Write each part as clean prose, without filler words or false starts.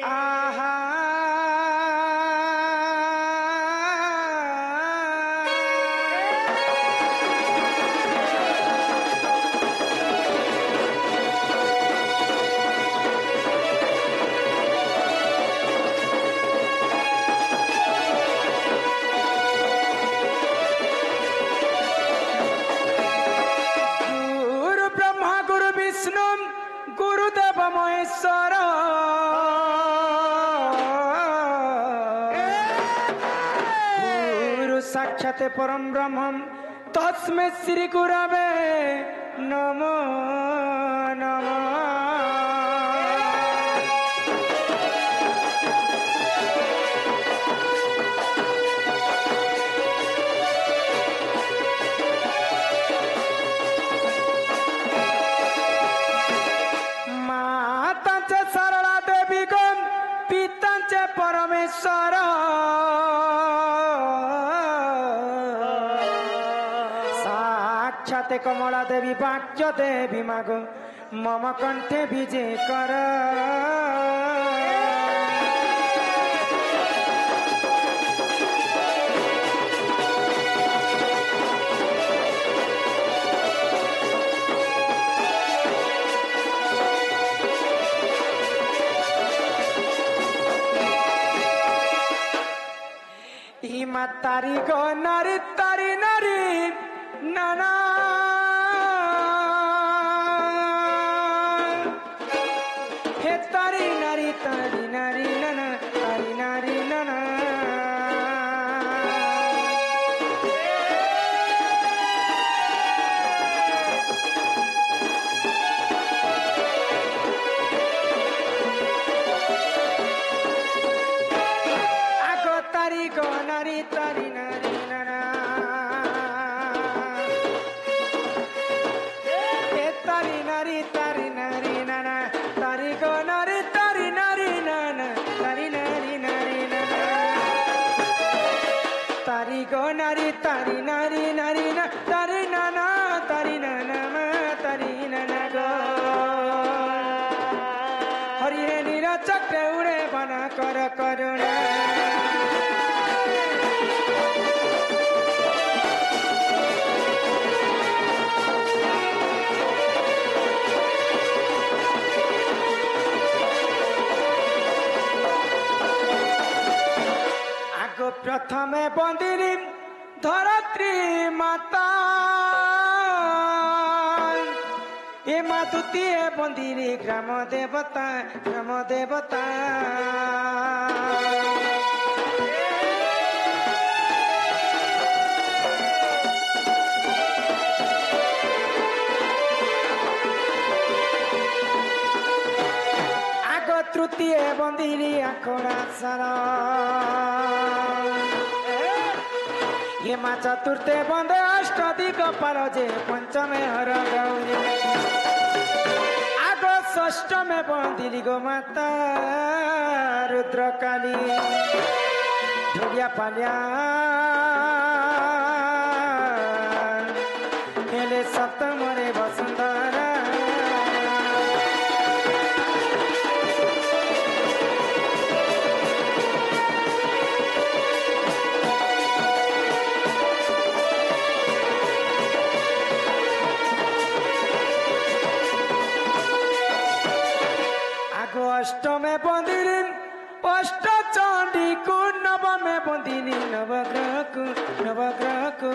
आहा गुरु ब्रह्मा गुरु विष्णु गुरुदेव महेश्वर गुरु साक्षात परम ब्रह्म तस्मै श्री गुरवे नमो नमः। मातांचे सरला देवी गण पितांचे परमेश्वर साक्षात कमला देवी वाक्य देवी माग मम कंठे विजय कर। हिमा तारी गो नारी तारी नारी नाना हे तारी नारी नाना तारी नारी नाना आगो तारी गो नारी तारी नारी नाना हे तारी नारी नाना तारी गो नारी नाना तारी नारी नाना तारी गो नारी ना तारी नाना तारी नाना गो हरि हे नीरा चक्र उड़े बना कर करुणा। आगो प्रथमे बंदिनी धरत्री माता ए मा द्वितीय बंदिनी ग्राम देवता आगो तृतीय बंदिनी आखड़ा सारा ये मा चतुर्थे बंदे अष्टदिक पाल जे पंचमे हर गौरी आगो षष्ठमे बंदिली गो माता रुद्रकाली ढोलिया पालिया हेले सप्तमरे वसुंधरा अष्टमे बंदिनी अष्ट चंडी को नवमे बंदिनी नवग्रह को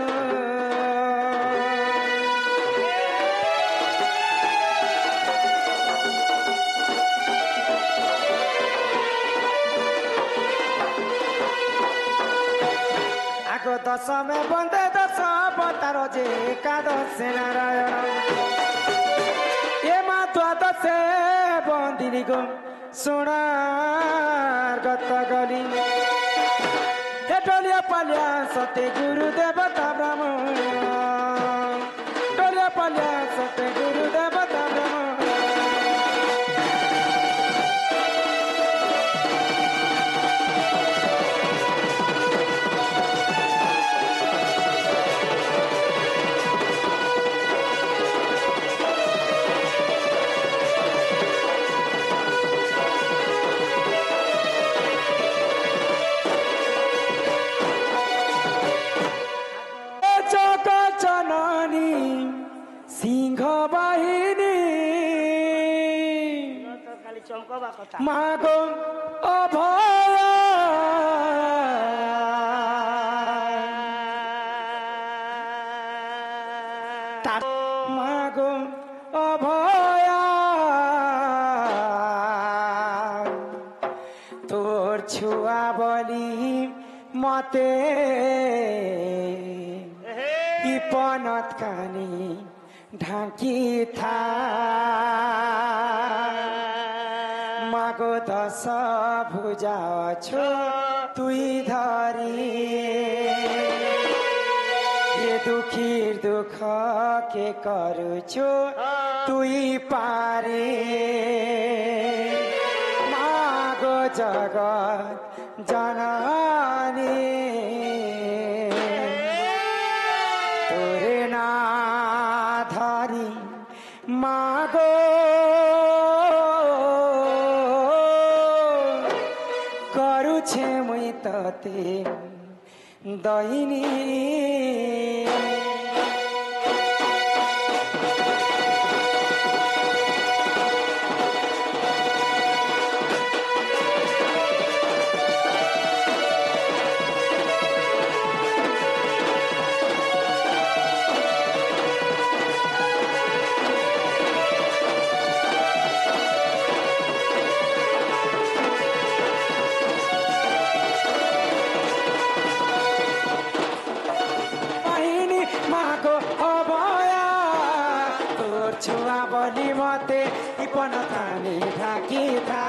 आगो दशमे बंदे दश अवतार जे एकादश नारायण ये मा द्वादशे बंदिनी गो सोनार गत गली हे टोलिया पालिया सत्य गुरु देवता ब्राह्मण टोलिया पालिया सत्य गुरु देवता ब्राह्मण ଚମକବା କଥା ମାଗୋ ଅଭୟ ମାଗୋ অভয় তোর ছুয়া বলি মতে ইপনত কানি ঢাকি থা মাগো দশ ভুজা ছো তুই ধরি এ দুঃখীর দুঃখ কে করুছো তুই পারে মাগো জগৎ জননী তোরে না ধরি মাগো করুছে মুই ততে দৈনী ছুয়া বলি মতে ইপন থানি ঢাকি থা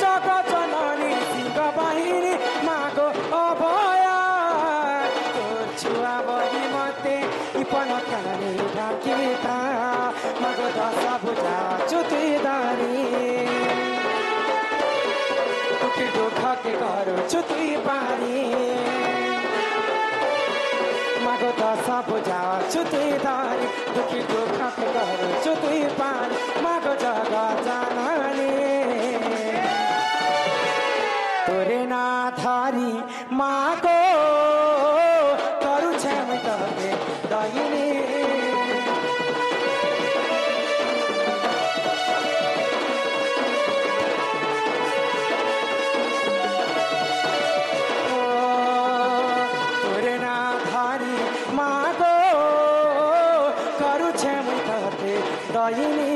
জগৎ জননী সিংহ বাহিনী মাগো অভয় তোর ছুয়া বলি মতে ইপন থানি ঢাকি থা মাগো দশ ভুজা চুতি দাঁড়ি দুঃখ কে করুছো তুই পারি মাগো দশ বুঝাছো তুই ধরি দুঃখী দুঃখ কে করুছো তুই পারি মাগো জগৎ জননী তোরে না ধরি মাগো করুছে মুই তবে দয়নী দয়নী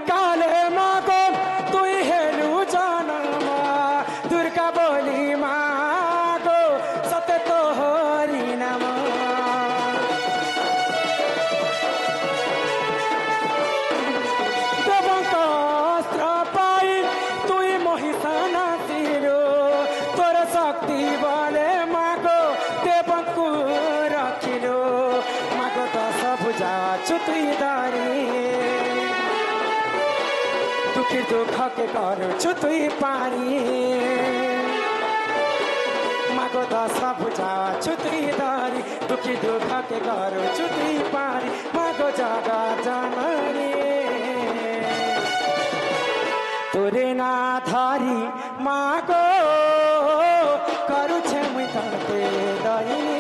কালে মাগো তুই হেলু জনমা দুর্গা বলি মাগো সতে তো হরি নাম দেবঙ্ক অস্ত্র পাই তুই মহিষানা তীরো তোর শক্তি বলে মাগো দেবঙ্কু রখিলো মাগো দশ ভুজা তুই দাঁড়ি দুঃখী দুঃখ কে করুছো তুই পারি মাগো দশ ভুজা তুই ধরি দুঃখী দুঃখ কে করুছো তুই পারি মাগো জগৎ জননী তোরে না ধরি মাগো করুছে মুই ততে দয়নী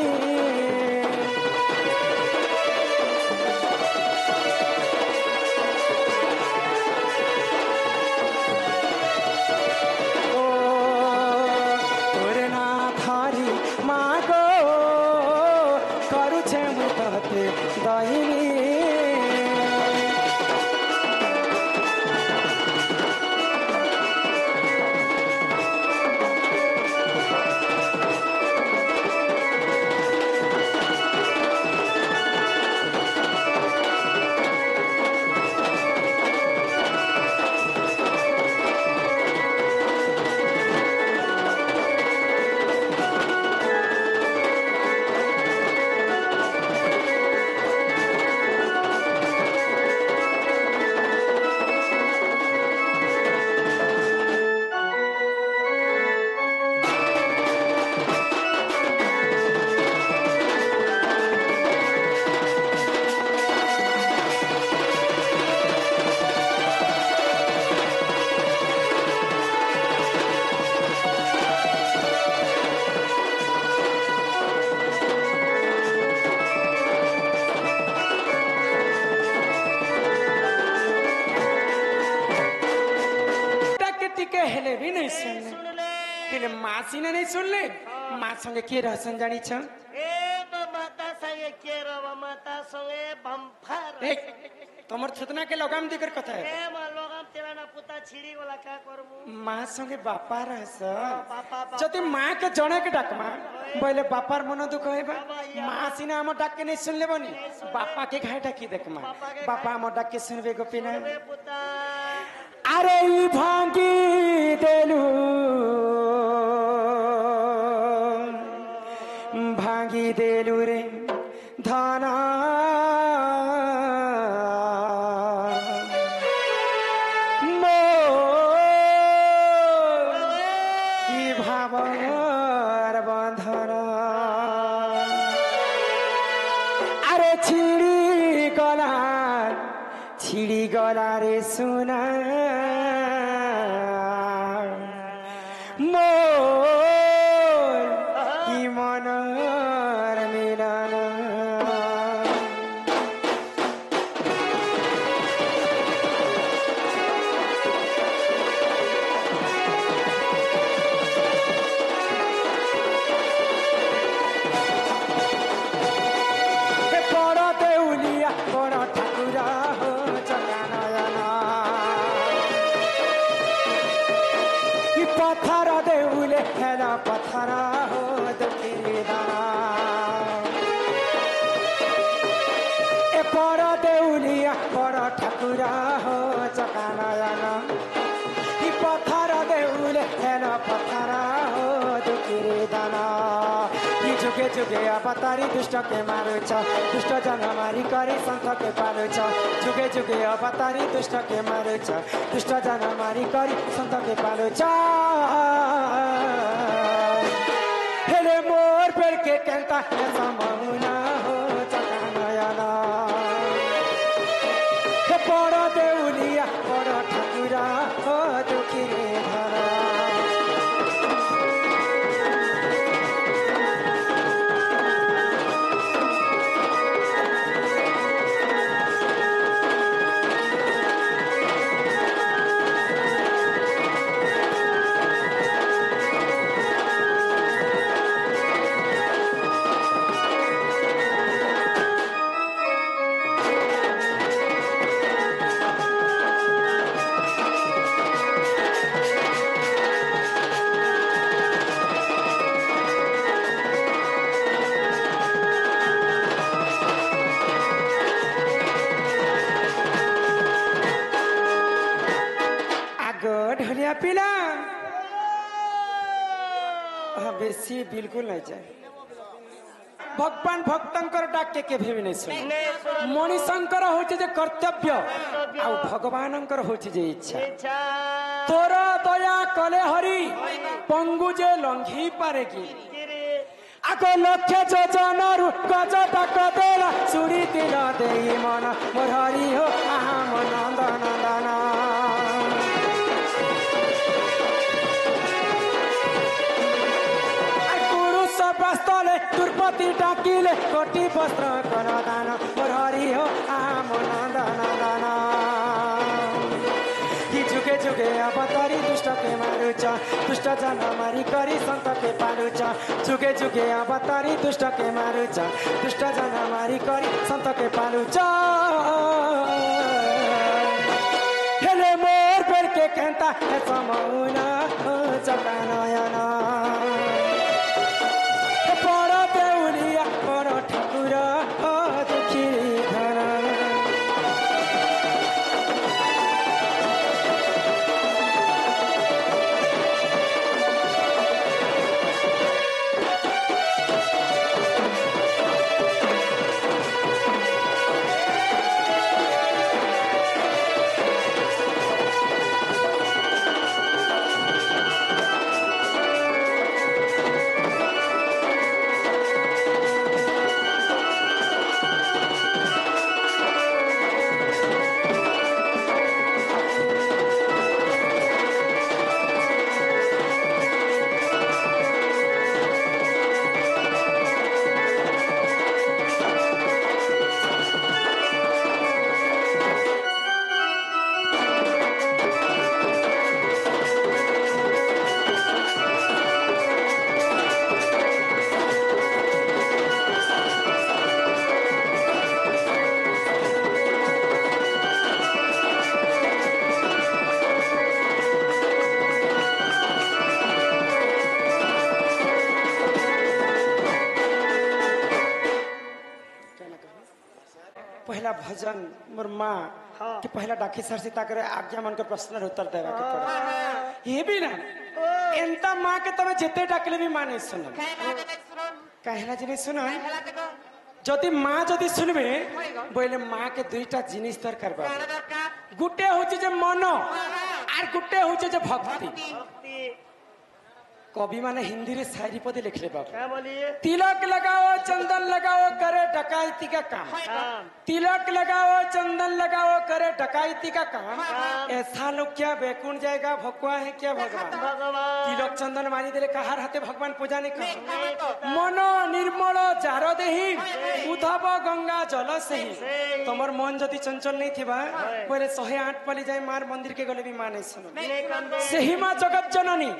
हेले भी नहीं सुनले सुन ले तेरे माँ सीने नहीं सुन ले माँ संगे के रहसन जानी छ ए माता संगे के रवा माता संगे बम्फर ए तमर छुतना के लगाम दिकर कथा है ए मा लोगम तेरा ना पुता छिड़ी वाला का करमु माँ संगे बापा रहस बापा जति माँ के जने के डाकमा बोले बापार मन दुख हेबा माँ सीने हम डाक के नहीं सुन ले बनी बापा के घाय डाकी देख माँ बापा हम डाक के सुनबे गोपीना ए पुता अरे ई भांगी देलू भांगी देलू रे धाना छिड़ी गला रे सुना मोर की मनर मिलन बड़ देउलिया बड़ ठाकुरा हो पत्थर देउले हेला पत्थर हो दुखी दाना ए पर देउलिया बड़ ठाकुरा हो चकानयन ई पत्थर देउले हेला पत्थर हो दुखी दाना ई जुगे जुगे अवतारी दुष्ट के मारुछ दुष्ट जन मारी करी संत के पालुछ जुगे जुगे अवतारी दुष्ट के मारुछ दुष्ट जन मारी करी संत के पालुछ हेले मोर पेड़ के केंता सममुना हो चकानयना हे बड़ देउलिया बड़ ठाकुरा हो दुखी धरा ढोलिया पिला बेसी बिल्कुल नहीं जाए भगवान भक्तंकर डाके के भी नहीं सुन मनीषंकर होचे जे कर्तव्य आ भगवानंकर होचे जे इच्छा तोरा दया कले हरि पंगु जे लंघी पारेगी आको लक्ष्य जोजनरु गज डाक देला सुरी तिल देई मन मोर हरि हो आहा मन नंदन बस्तले दुर्पति डाकिले कोटि वस्त्र कर दान मोर हरि हो आम नंदन कि जुगे जुगे अवतारी दुष्ट के मारुछ दुष्ट जन मारी करी संत के पालुछ जुगे जुगे अवतारी दुष्ट के मारुछ दुष्ट जन मारी करी संत के पालुछ हेले मोर पेड़ के केंता समौना चकानयना ठाकुरा दुखी धरा जन मोर माँ हाँ। कि पहला डाकी सर से ताकरे आज्ञा मन के प्रश्न उत्तर देवा के पड़े ये भी ना एंता माँ के तबे जेते डाकले भी माँ नहीं सुनो कहला जी नहीं सुनो যদি মা যদি শুনবে বইলে মাকে দুইটা জিনিস দরকার বাবা গুটে হচ্ছে যে মন আর গুটে হচ্ছে যে ভক্তি भक्ति कवि माने हिंदी रे शायरी पदे लिखले बाबू क्या बोलिए तिलक लगाओ चंदन लगाओ करे डकैती का काम काम तिलक लगाओ चंदन लगाओ करे डकैती का काम काम। ऐसा लोग क्या बैकुंठ जाएगा भगवा है क्या भगवान भगवान तिलक चंदन मानी दिले कहार हाथे भगवान पूजा नहीं कर मन निर्मल जार देही उधव गंगा जल सही तमर मन जदि चंचल नहीं थिबा पहले 108 पली जाए मार मंदिर के गले भी मां नहीं सुनो सही मां जगत जननी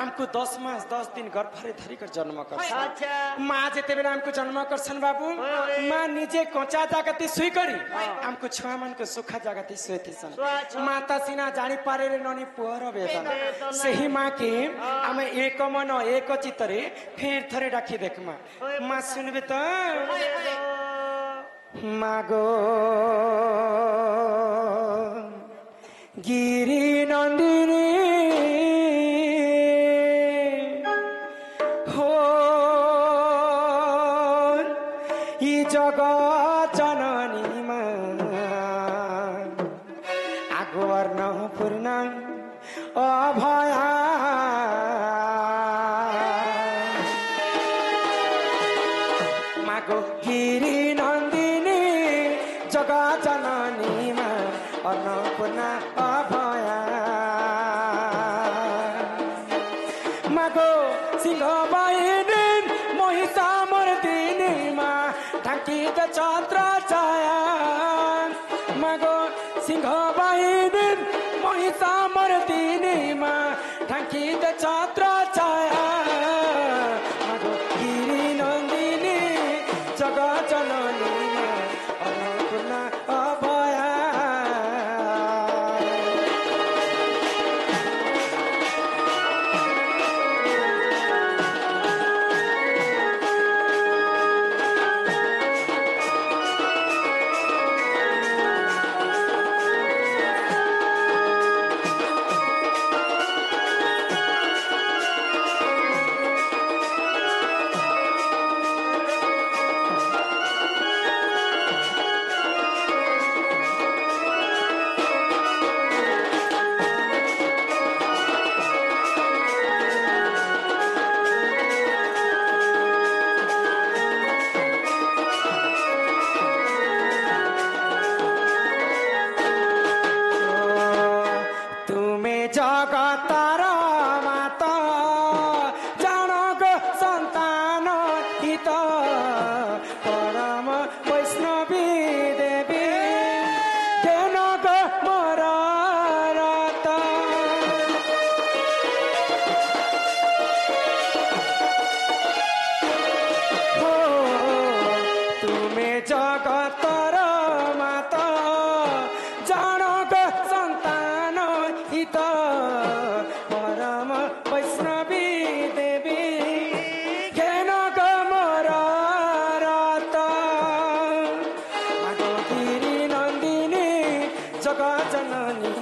हमको 10 मास 10 दिन गर्भरे धरी कर जन्म कर अच्छा माँ जेते बेला हमको जन्म करसन बाबू माँ निजे कच्चा जागती सुई करी हमको छुआ मन को सुखा जागती सुईती सन माता सिना जानी पारे रे ननी पुअर वेदना सही माँ के हमें एक मन एक चित्तरे फिर थरे डाकी देख माँ माँ सुनबे तो मागो गिरी नंदिनी जगत जननी आगोर न पूर्ण अभया मागो गिरी नंदिनी जगत जननी अन्नपूर्ण अभया मागो सिंह बाहिनी महिषा मर्दिनी ढाकित छत्र छाया मागो सिंह बाहिनी महिषा मर्दिनी ढाकित छत्र छाया मागो गिरी नंदिनी जगत जननी अन्नपूर्ण अभया जगतर माता जनक संतान हित परम वैष्णवी देवी जनक मोर रत हो तुम्हें जगतर माता जनक संतान हित परम वैष्णवी देवी जनक मोर रत मागो गिरी नंदिनी जगत जननी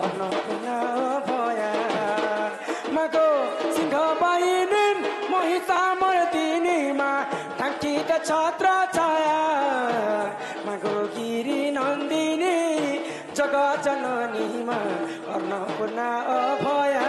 अन्नपूर्ण भया मागो सिंह बाहिनी महिषा मर्दिनी ढाकित छत्र छाया मागो गिरी नंदिनी जगत जननी अन्नपूर्ण अभया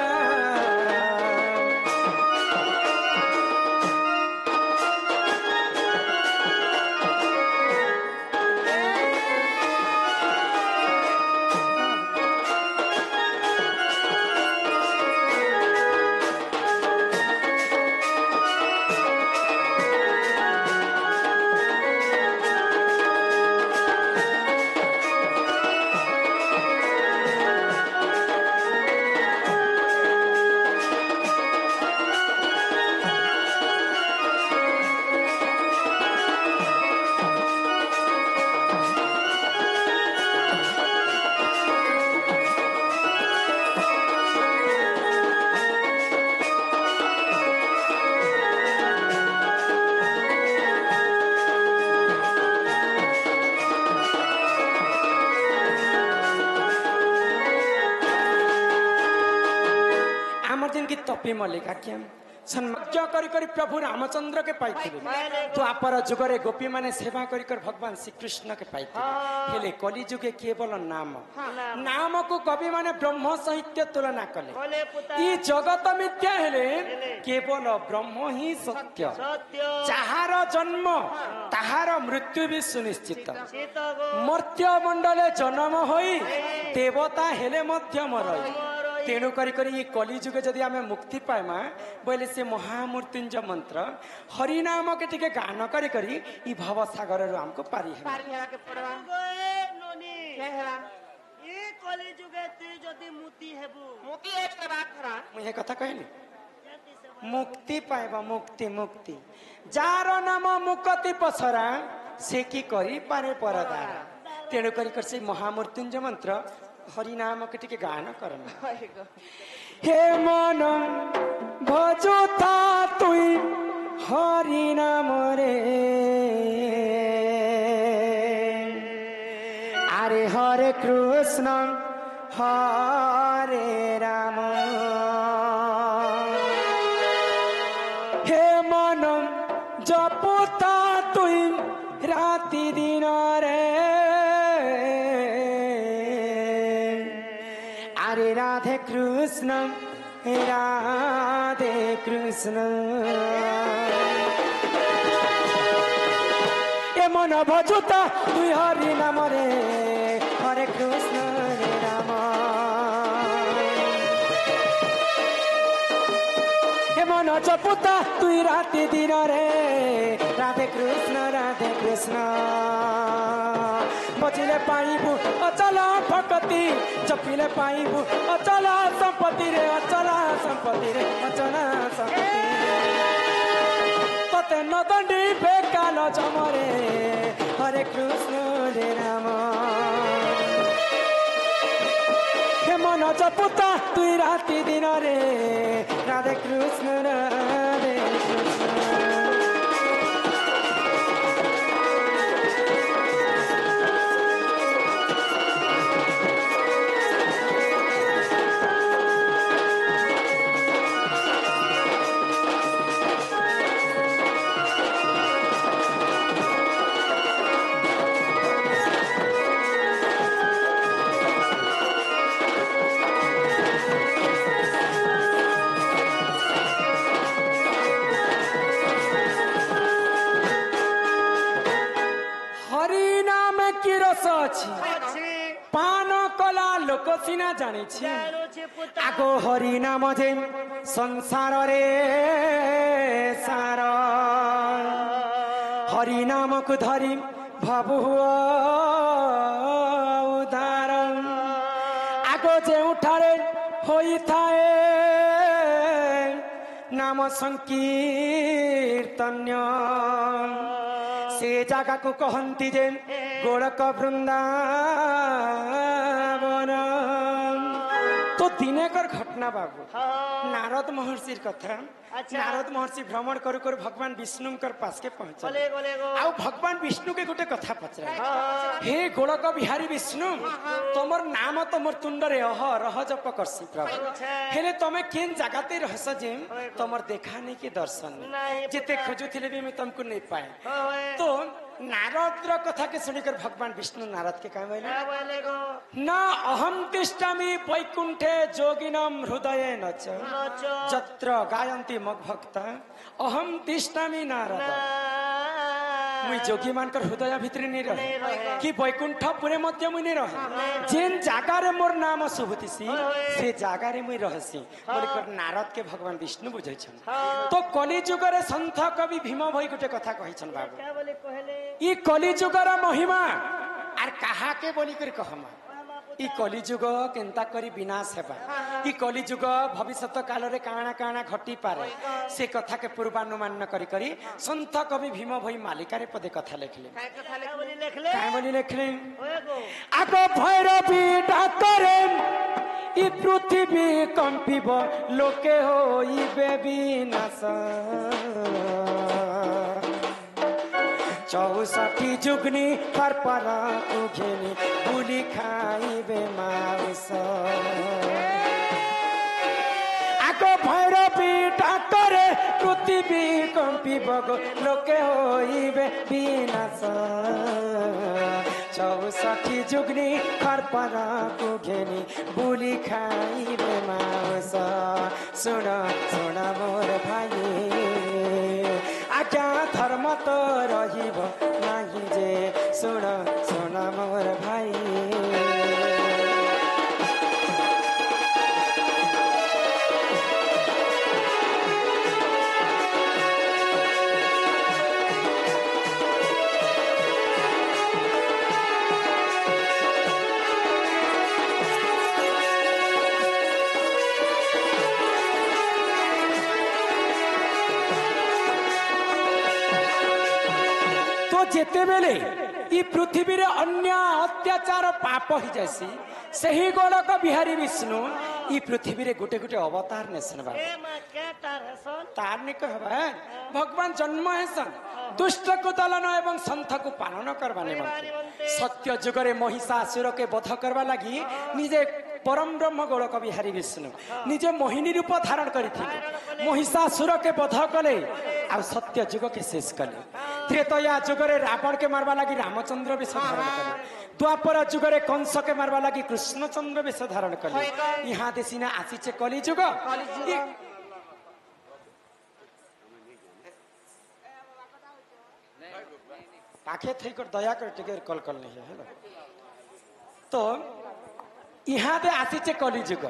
गोपी मल्लिका क्या सन्मार्ज करी करी प्रभु रामचंद्र के पाइथिले तो आपर जुगरे गोपी माने सेवा करी कर भगवान श्री कृष्ण के पाइथिले हेले कली जुगे केवल नाम नाम को कवि माने ब्रह्म साहित्य तुलना कले बोले पुता ई जगत मिथ्या हेले केवल ब्रह्म ही सत्य सत्य जाहार जन्म ताहार मृत्यु भी सुनिश्चित सीत गो मर्त्य मंडले जन्म होई देवता हेले मध्य मरई तेणु करी करी ये कली जुगे जदि आमे मुक्ति पाएमा बोले से महामृत्युंजय मंत्र हरि नाम के टिके गान करी करी ई भव सागर रु हमको पारी है पारी हेला के पड़वा गए नोनी के हेला ए कली जुगे तू जदी मुती हेबू मोती एक के बात करा मुझे कथा कहली जति से मुक्ति पाएबा मुक्ति मुक्ति जार नाम मुक्ति पसरा से की करी पारे परदारा तेणु करी कर से महामृत्युंजय मंत्र हरि नाम के टिके गान करना हे मन भजुता तुई हरि नाम रे अरे हरे कृष्ण हरे राम हे मन जपुता तुई राति दिन रे अरे राधे कृष्ण ए मन भजुता तुई हरि नाम रे हरे कृष्ण रे राम ए मन जपुता तुई राति दिन रे राधे कृष्ण बचिले पाइबू अचल भक्ति जपिले पाइबू अचल संपत्ति रे अचल संपत्ति रे अचल संपत्ति तते नदंडी बेकाल जमरे हरे कृष्ण रे राम हे मन जपुता तुई राति दिन रे राधे कृष्ण पान कला लोक सिना जानी आगो हरि नाम जे संसार रे सार हरि नाम को धरी भाबु उदार आगो जे उठारे होई थाए नाम संकीर्तन्य से जगह को कहती जे गोलक वृंदावन तो दिनेकर घटना बाबू नारद महर्षिर कथा नारद महर्षि भ्रमण करू करू भगवान विष्णुकर पास के पहुंचे आउ भगवान विष्णु के गोटे कथा पचरा हे गोलक बिहारी विष्णु तमर नाम तो मोर तुंड रे अह रह जप करसी प्रभु हेले तमे केन जगाते रहस जे तमर देखा नहीं के दर्शन जेते खोजुथिले भी मैं तुमको नहीं पाए तो नारद कथा के सुनिकर भगवान विष्णु नारद के कहा न अहम तिष्ठामि वैकुंठे जोगिनम हृदय नच जत्र गायन्ति मग भक्त अहम तिष्ठामि नारद मुई जोगी मानकर हृदय भितर नहीं रहे कि वैकुंठ पुरे मध्य मुई नहीं रहे जेन जागा रे मोर नाम शुभतिसी से जागा रे मुई रहसी बोलिकर नारद के भगवान विष्णु बुझै छन तो कली जुग रे संत कवि भीम भई गोटे कथा कहि छन बाबू ई कली जुग रा महिमा आर कहा के बोलिकर कहमा ई कली जुग केनता करी विनाश हेबा ई कली जुग भविष्यत काल रे काना काना घटी पारे से कथा के पूर्वानुमान करी करी संत कवि भीम भई मालिका रे पदे कथा लिखले काय बोली लिखले आगो भैरवी डाकरे ई पृथ्वी कंपिब लोके होइबे विनाश 64 जुगनी पर उघेनी पुली खाइबे माउस आगो भैरव পৃথিবী কম্পিব গো লোকে হইবে বিনাশ 64 যুগনি খরপারাকু ঘেনি বুলি খাইবে মাংস শুণ শুণ মোর ভাই আজ্ঞা ধর্ম তো রহিব নাহি যে শুণ শুণ মোর ভাই যেতেবেলে ই পৃথিবীর অন্য অত্যাচার পাপ হয়ে যাইছি সেই গোলক বিহারী বিষ্ণু ই পৃথিবীরে গোটে গোটে অবতার নেসন বাবা ए मां क्या तार हसन তার নিক হবা ভগবান জন্ম হেসন দুষ্টকু দলন এবং সন্থকু পালন করবা নিমন্তে সত্য যুগরে মহিষাসুরকে বধ করবা লাগি নিজে পরম ব্রহ্ম গোলক বিহারী বিষ্ণু নিজে মোহিনী রূপ ধারণ করিଥିଲେ মহিষাসুরকে বধ কলে আর সত্য যুগকে শেষ কলে ত্রেতয়া যুগরে রাবণকে মারবা লাগি রামচন্দ্র বেশ ধারণ কলে দ্বাপর যুগরে কংসকে মারবা লাগি কৃষ্ণচন্দ্র বেশ ধারণ কলে ইহাদে সিনা আসিছে কলি যুগ পাখে থেকে দয়া করে টিকে কল কল নেই হলো তো ইহাদে আসিছে কলিযুগ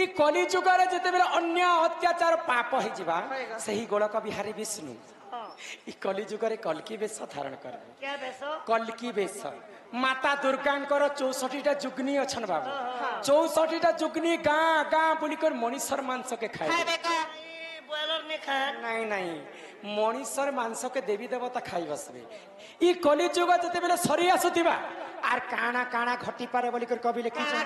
ই কলিযুগরে যেতেবেলে অন্য অত্যাচার পাপ হইଯିବା ସେହି ଗୋଳକ ବିହାରୀ ବିଷ୍ଣୁ ଇ କଲିଯୁଗରେ କଲ୍କି ବେଶ ଧାରଣ କରିବେ क्या बेसो କଲ୍କି ବେଶ ମାତା ଦୁର୍ଗାଙ୍କର 64ଟା ଯୁଗ୍ନି ଅଛନ୍ ବାବୁ 64ଟା ଯୁଗ୍ନି ଗାଁ ଗାଁ ବୁଲିକର ମଣିଷର ମାଂସକେ ଖାଇବେ बॉयलर ने खाया ନାଇଁ ନାଇଁ ମଣିଷର ମାଂସକେ ଦେବୀ ଦେବତା ଖାଇ ବସବେ ଇ କଲିଯୁଗ ଯେତେବେଳେ ସରି ଆସୁଥିବା আর কাଣା কাଣା ঘটি পারে বলি করে কবি লিখিছেন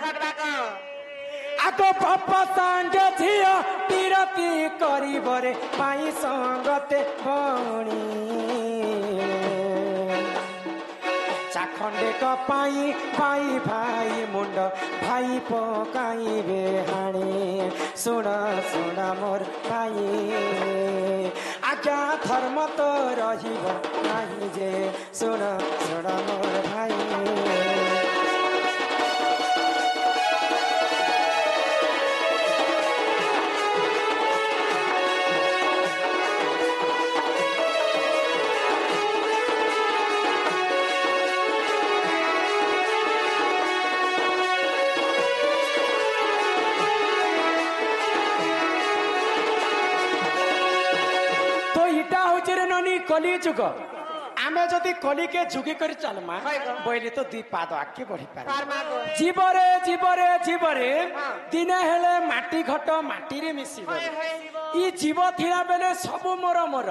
আগ বাপা সাঙ্গে ঝিও বিরতি করিবরে পাই সঙ্গতে ভণি চাখণ্ডে কপাই ভাই ভাই মুন্ড ভাই পকাইবে হাণি শুণ শুণ মোর ভাই আজ্ঞা ধর্ম তো রহিব নাহি যে শুণ শুণ মোর ভাই কলি যুগ আমি যদি কলিকে যুগি করে চলমা বইলে তো দুই পাদ আগে বড়ি পারে জীবরে জীবরে জীবরে দিনে হেলে মাটি ঘট মাটিরে মিশিব ই জীব থিলা বেলে সবু মোর মোর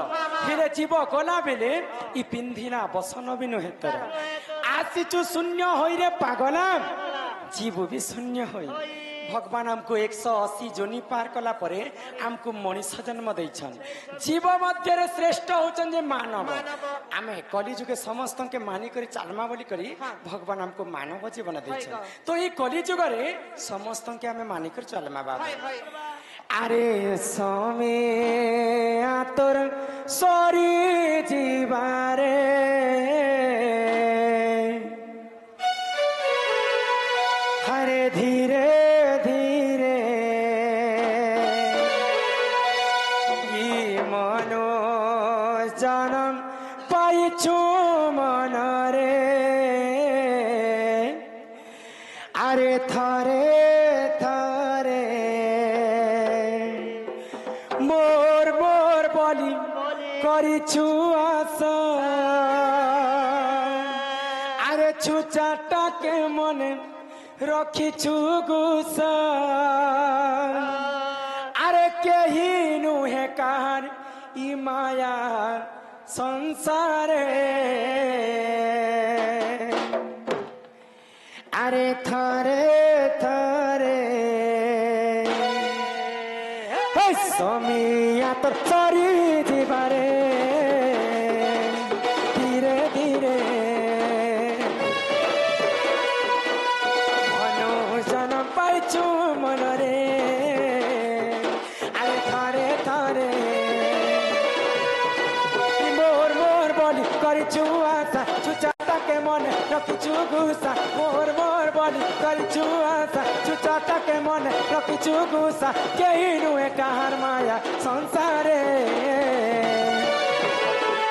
হেলে জীব গলা বেলে ই পিন্ধিলা বসন বিনু হেতর আসিছু শূন্য হইরে পাগলা জীব বি শূন্য হই ভগবান আমকু 180 যোনি পার কলা পরে আমকু মনিষ জন্ম দেইছন জীব মধ্যে শ্রেষ্ঠ হচ্ছেন যে মানব আমি কলিযুগে সমস্তকে মানি করে চালমা বলি করি ভগবান আমকু মানব জীবন দেইছন তো এই কলিযুগরে সমস্তকে আমি মানি করে চালমা বাবা আরে সমে আতর সরি জীবারে হরে ধীরে মনরে আরে থরে থরে মোর মোর বলি করিছু আশা আরে ছুচাটাকে মনে রখিছু গুসা আরে কেহি নুহে কার ই মায়া সংসারে আরে থরে থরে সমিয়া তোর সরি দিবারে ধীরে ধীরে মনোজন পাইছু মনরে আরে থরে থরে रखिछु गुसा मोर मोर बोली करिछु आशा चुचाटाके मन रखिछु गुसा केही नुहे काहार माया संसारे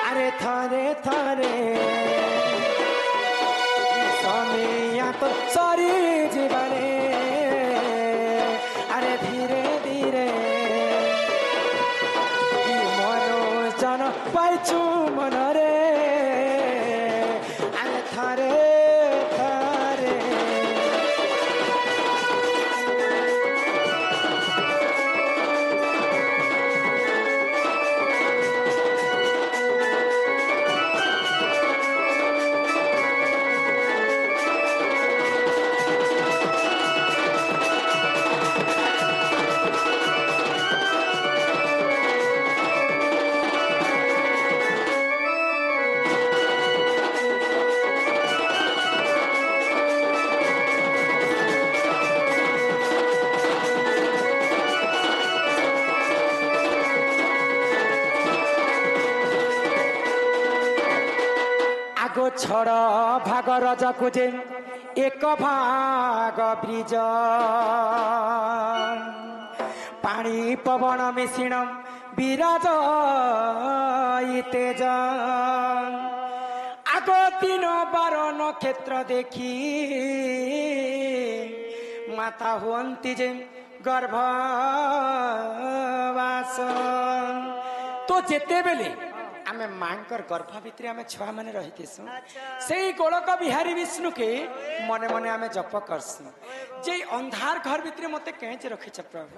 अरे थरे थरे समिया तो सरी जीवने अरे धीरे धीरे मनोजन पाइछु मनरे अरे थरे थरे छड़ भाग रजकु जे एक भाग ब्रिज पानी पवन मिश्रण विराज तेज आगो तीन बार नक्षत्र देखी माता हुअन्ति जे गर्भवास तो जेते बेले आमे मांकर गर्भ भितर आमे छुआ माने रहितेसु से गोलक बिहारी विष्णु के मने मने आमे जप करसु जे अंधार घर भितर मते केच रखिछ प्रभु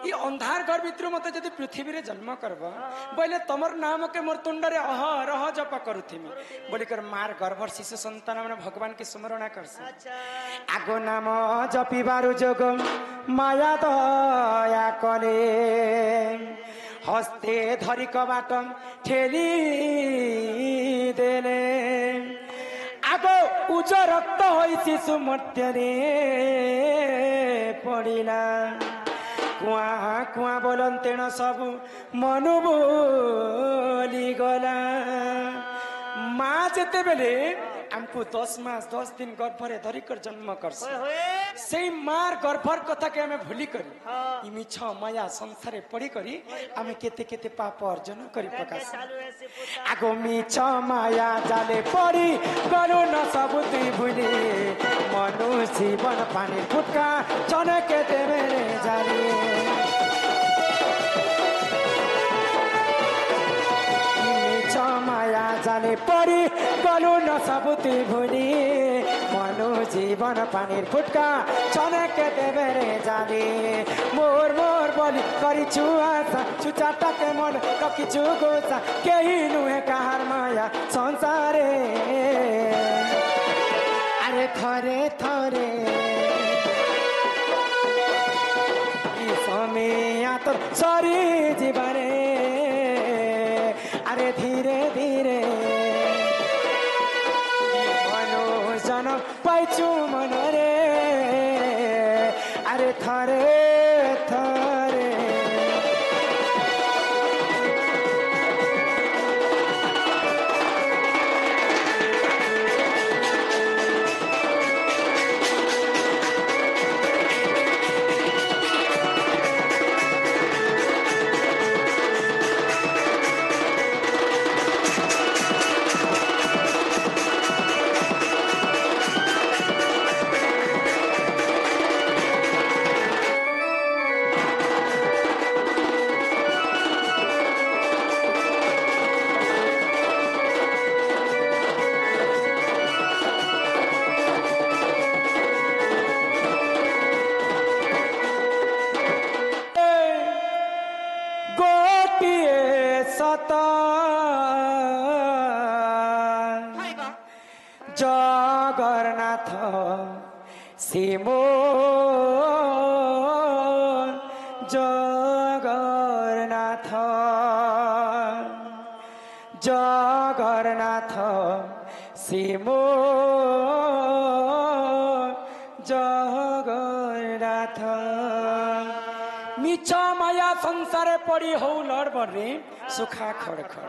ई अंधार घर भितर मते जदि पृथ्वी रे जन्म करबा बोले तमर नाम के मोर तुंडरे अह रह जप करूथिमी बोली कर मार गर्भ शिशु संतान माने भगवान के स्मरण करसु आगो नाम जपिबारु जोग माया दया कले हस्ते धरी कबाटम ठेली देले आगो उज रक्त होई शिशु मर्त्यरे पड़िला कुआ कुआ बोलन्तेण सब मनु बोली गला माँ जेते बेले हमको 10 मास 10 दिन गर्भरे धरिकर जन्म करछ से मार गर्भर कथा के हमें भूली करी इमी छ माया संसारे पड़ी करी हमें केते केते पाप अर्जन करी पकास आगो मिछ माया जाले पड़ी गरु न सब तुई भूली मनु जीवन पानी फुटका चने केते मेरे जानी माया जाने परी गलु न सबुती भुली मनु जीवन पानीर फुटका चनके देवेरे जाने मोर मोर बोली करिछु आशा चुचाटाके मन रखिछु गोसा केही नुहे काहार माया संसारे अरे थरे थरे ई समय तो सरी जीवने अरे धीरे धीरे मनोजन पाइछु मन रे अरे थरे थरे जगन्नाथ सिमो जगन्नाथ जगन्नाथ सिमो जगन्नाथ मिछ माया संसारे पड़ी हो लड़ बर्रे सुखा खड़ खड़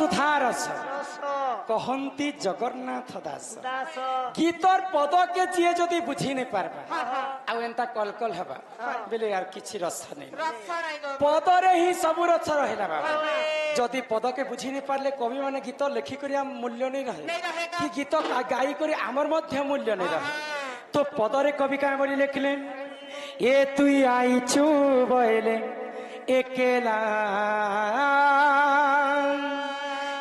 सुधारस রস कहती जगन्नाथ दास দাস गीतर पद के जीए जदि बुझी नहीं पारबा आउ एंता कलकल हबा बेले यार किछि रस नहीं ରସ ନାଇଁ ଗୋ पदरे ही सब रस रहिला बाबा जदि पद के बुझी नहीं पारले कवि माने गीत लेखि करी हम मूल्य नहीं रहे नहीं रहेगा। कि गीत गाई करी हमर मध्य मूल्य नहीं रहे तो पदरे कवि का बोली लिखले ए तुई आइछु बोले एकेला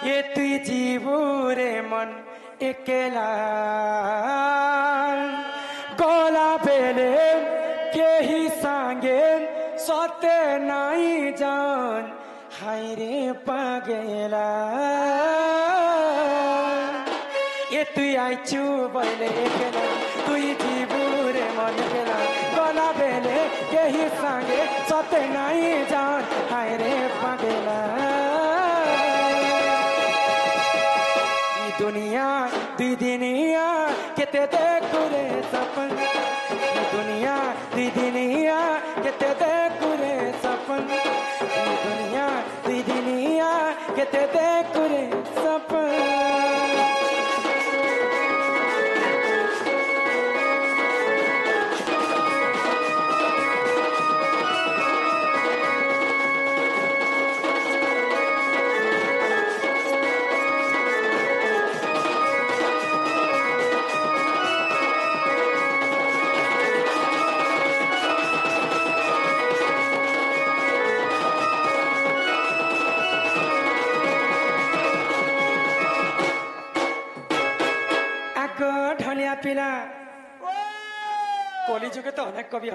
ये तुई जीवरे मन एकेला गला बेले के ही सांगे सते नाई जान हाय रे पागेला ये तुई आइछु बोले एकेला तुई जीवरे मन एकेला गला बेले के ही सांगे सते नाई जान हाय रे पागेला दुनिया दी दिनिया केते देखु रे सपन दुनिया दी दिनिया केते देखु रे सपन दुनिया दी दिनिया केते देखु रे सपन ढलिया पिला कली जुगे तो अनेक कवि